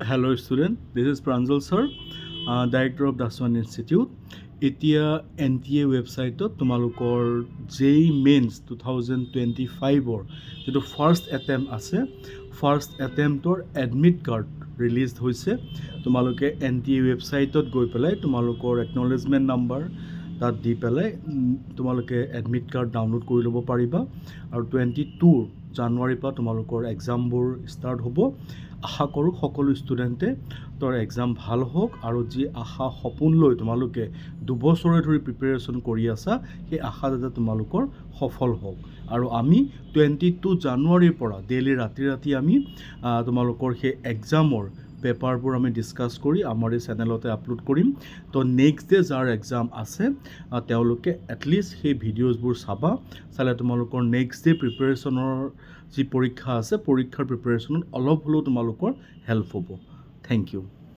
Hello student, this is Pranjal sir, Director of Daswan Institute. এতিয়া NTA ৱেবছাইটত তোমালোকৰ JEE Mains 2025 যিটো first attempt আছে, ফাৰ্ষ্ট এটেম্পটৰ এডমিট কাৰ্ড ৰিলিজ হৈছে। তোমালোকে NTA ৱেবছাইটত গৈ পেলাই তোমালোকৰ একনলেজমেণ্ট নাম্বাৰ তাত দি পেলাই তোমালোকে এডমিট কাৰ্ড ডাউনলোড কৰি ল'ব পাৰিবা। আৰু 22 জানুৱাৰীৰ পৰা তোমালোকৰ এক্সামবোৰ ষ্টাৰ্ট হ'ব। আশা কৰোঁ সকলো ষ্টুডেণ্টে তোৰ এক্সাম ভাল হওক আৰু যি আশা সপোন লৈ তোমালোকে দুবছৰে ধৰি প্ৰিপেৰেশ্যন কৰি আছা সেই আশা যাতে তোমালোকৰ সফল হওক। আৰু আমি 22 জানুৱাৰীৰ পৰা ডেইলি ৰাতি আমি তোমালোকৰ সেই এক্সামৰ পেপাৰবোৰ আমি ডিছকাছ কৰি আমাৰ এই চেনেলতে আপলোড কৰিম। তো নেক্সট ডে যাৰ এক্সাম আছে তেওঁলোকে এটলিষ্ট সেই ভিডিঅ'জবোৰ চালে তোমালোকৰ নেক্সট ডে প্ৰিপেৰেশ্যনৰ যি পৰীক্ষা আছে পৰীক্ষাৰ প্ৰিপেৰেশ্যনত অলপ হ'লেও তোমালোকৰ হেল্প হ'ব। Thank U.